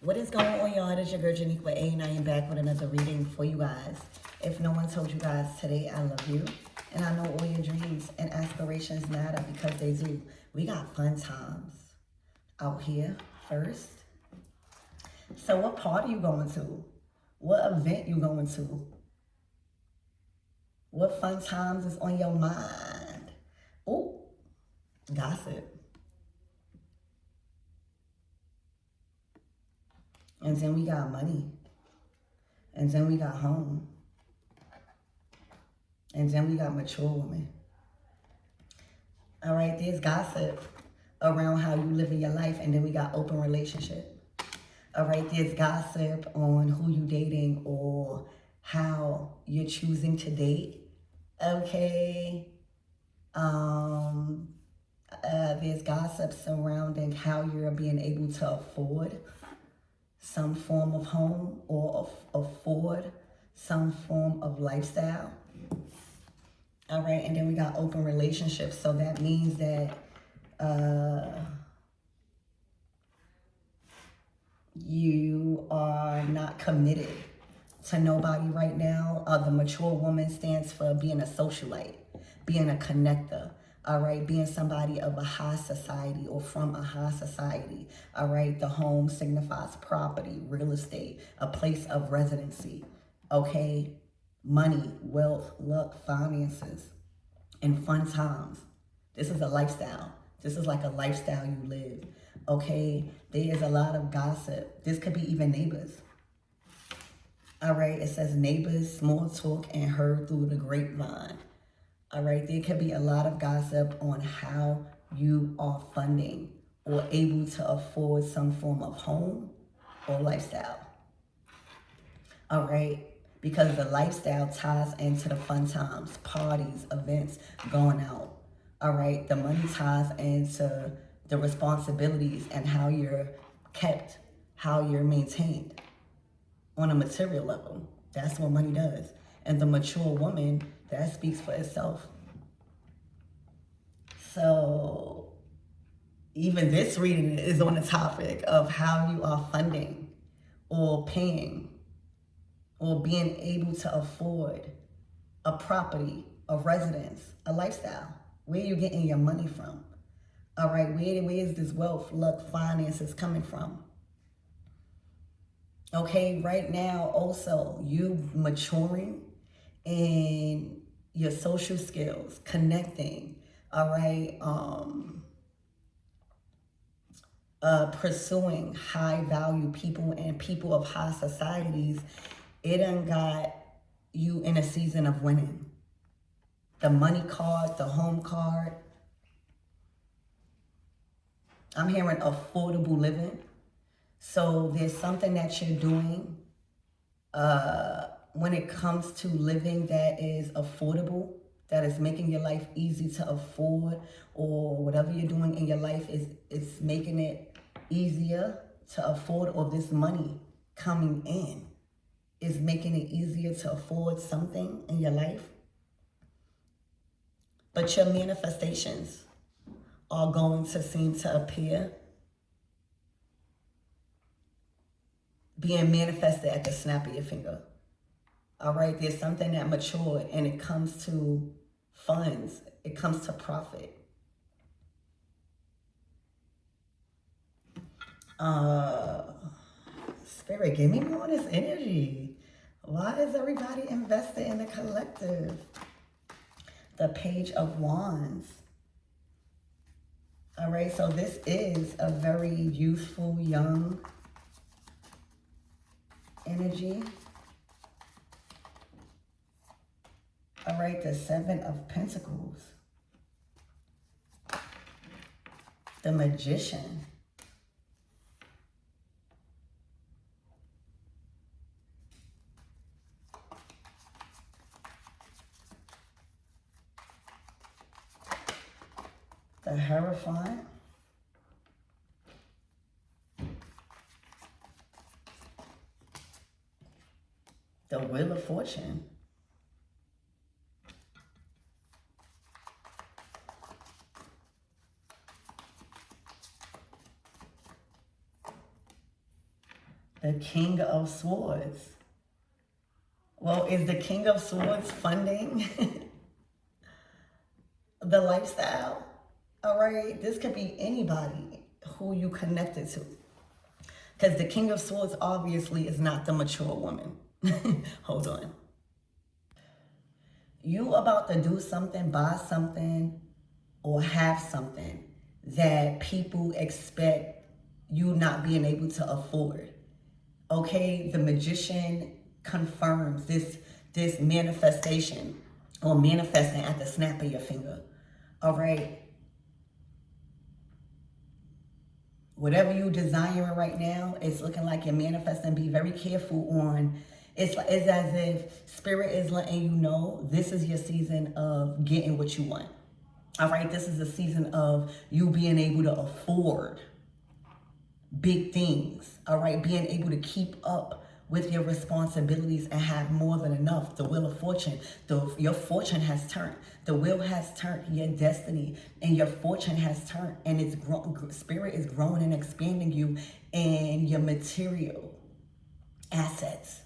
What is going on, y'all? It is your girl Janiqua A, and I am back with another reading for you guys. If no one told you guys today, I love you. And I know all your dreams and aspirations matter because they do. We got fun times out here first. So what party you going to? What event you going to? What fun times is on your mind? Oh, gossip. And then we got money. And then we got home. And then we got mature women. All right, there's gossip around how you live in your life, and then we got open relationship. All right, there's gossip on who you dating or how you're choosing to date. Okay. There's gossip surrounding how you're being able to afford some form of home or afford some form of lifestyle. All right, and then we got open relationships. So that means that you are not committed to nobody right now. The mature woman stands for being a socialite, being a connector. All right, being somebody of a high society or from a high society. All right, the home signifies property, real estate, a place of residency. Okay, money, wealth, luck, finances, and fun times. This is a lifestyle. This is like a lifestyle you live. Okay, there is a lot of gossip. This could be even neighbors. All right, it says neighbors, small talk, and heard through the grapevine. All right, there could be a lot of gossip on how you are funding or able to afford some form of home or lifestyle. All right, because the lifestyle ties into the fun times, parties, events, going out. All right, the money ties into the responsibilities and how you're kept, how you're maintained on a material level. That's what money does. And the mature woman, that speaks for itself. So even this reading is on the topic of how you are funding or paying or being able to afford a property, a residence, a lifestyle. Where are you getting your money from? All right, where is this wealth, luck, finances coming from? Okay, right now also you maturing in your social skills, connecting, all right, pursuing high value people and people of high societies, it done got you in a season of winning. The money card, the home card. I'm hearing affordable living. So there's something that you're doing when it comes to living that is affordable, that is making your life easy to afford, or whatever you're doing in your life is making it easier to afford, or this money coming in is making it easier to afford something in your life. But your manifestations are going to seem to appear being manifested at the snap of your finger. All right, there's something that matured, and it comes to funds, it comes to profit. Spirit, give me more of this energy. Why is everybody invested in the collective? The Page of Wands. All right, so this is a very youthful, young energy. All right, the Seven of Pentacles. The Magician. The Hierophant. The Wheel of Fortune. The King of Swords. Well, is the King of Swords funding the lifestyle? All right, this could be anybody who you connected to. Because the King of Swords obviously is not the mature woman. Hold on. You about to do something, buy something, or have something that people expect you not being able to afford. Okay, the Magician confirms this manifestation or manifesting at the snap of your finger. All right. Whatever you desiring right now, it's looking like you're manifesting. Be very careful on. It's as if Spirit is letting you know this is your season of getting what you want. All right, this is a season of you being able to afford big things. All right, being able to keep up with your responsibilities and have more than enough. The wheel of fortune, your fortune has turned. The wheel has turned, your destiny and your fortune has turned, and it's Spirit is growing and expanding you in your material assets.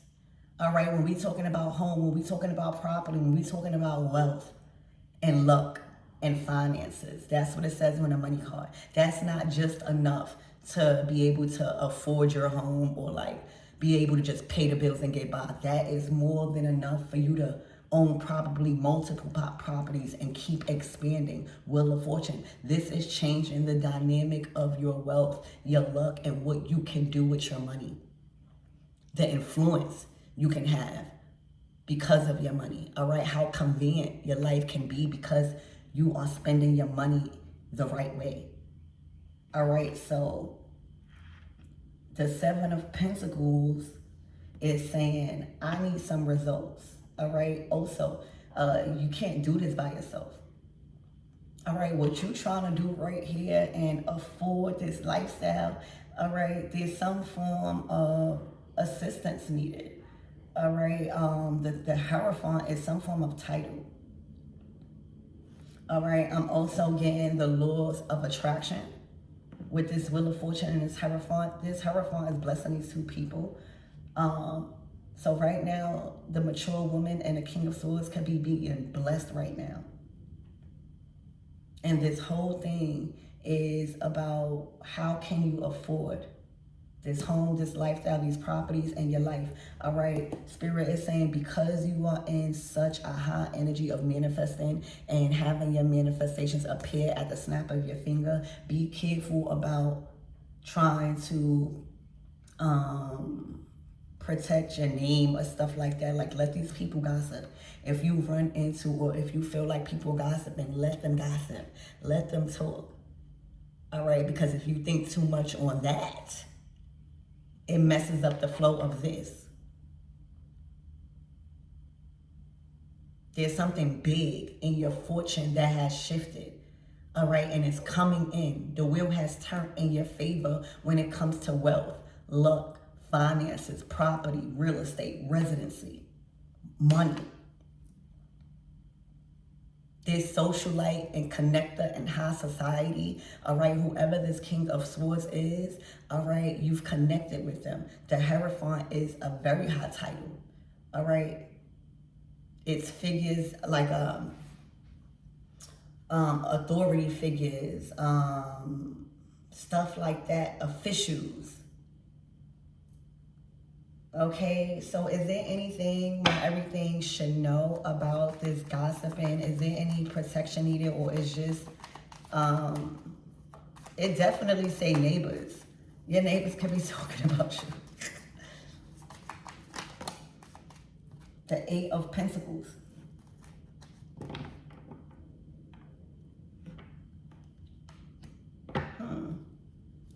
All right, when we talking about home, when we talking about property, when we talking about wealth and luck and finances, that's what it says on the money card. That's not just enough to be able to afford your home or like be able to just pay the bills and get by. That is more than enough for you to own probably multiple properties and keep expanding. Wheel of Fortune. This is changing the dynamic of your wealth, your luck, and what you can do with your money. The influence you can have because of your money. All right, how convenient your life can be because you are spending your money the right way. All right, so the Seven of Pentacles is saying, I need some results. All right, also, you can't do this by yourself. All right, what you trying to do right here and afford this lifestyle, all right, there's some form of assistance needed. All right, the Hierophant is some form of title. All right, I'm also getting the laws of attraction with this Wheel of Fortune and this Hierophant. This Hierophant is blessing these two people. So right now, the mature woman and the King of Swords could be being blessed right now. And this whole thing is about how can you afford this home, this lifestyle, these properties, and your life. All right, Spirit is saying because you are in such a high energy of manifesting and having your manifestations appear at the snap of your finger, be careful about trying to protect your name or stuff like that. Like, let these people gossip. If you run into or if you feel like people gossiping, let them gossip. Let them talk. All right, because if you think too much on that, it messes up the flow of this. There's something big in your fortune that has shifted. All right, and it's coming in. The wheel has turned in your favor when it comes to wealth, luck, finances, property, real estate, residency, money. This socialite and connector and high society, all right, whoever this King of Swords is, all right, you've connected with them. The Hierophant is a very high title, all right. It's figures like authority figures, stuff like that, officials. Okay, so is there anything where everything should know about this gossiping? Is there any protection needed, or is just, it definitely say neighbors. Your neighbors could be talking about you. The Eight of Pentacles.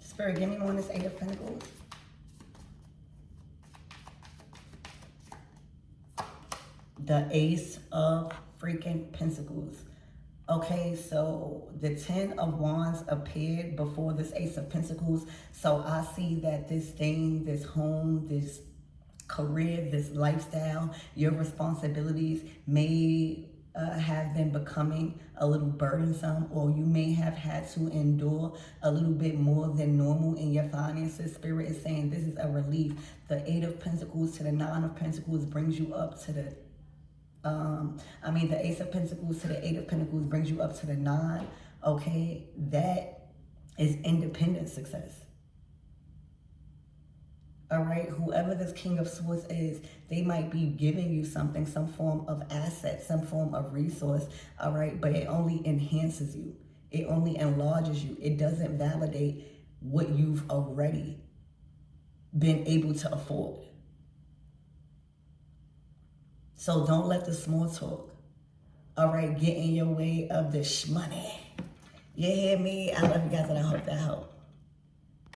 Spirit, give me more on this Eight of Pentacles. The Ace of freaking Pentacles. Okay, so the Ten of Wands appeared before this Ace of Pentacles. So I see that this thing, this home, this career, this lifestyle, your responsibilities may have been becoming a little burdensome, or you may have had to endure a little bit more than normal in your finances. Spirit is saying this is a relief. The Eight of Pentacles to the Nine of Pentacles brings you up to the the Ace of Pentacles to the Eight of Pentacles brings you up to the Nine. Okay, that is independent success. All right, whoever this King of Swords is, they might be giving you something, some form of asset, some form of resource. All right, but it only enhances you. It only enlarges you. It doesn't validate what you've already been able to afford. So don't let the small talk, all right, get in your way of the shmoney. You hear me? I love you guys and I hope that helped.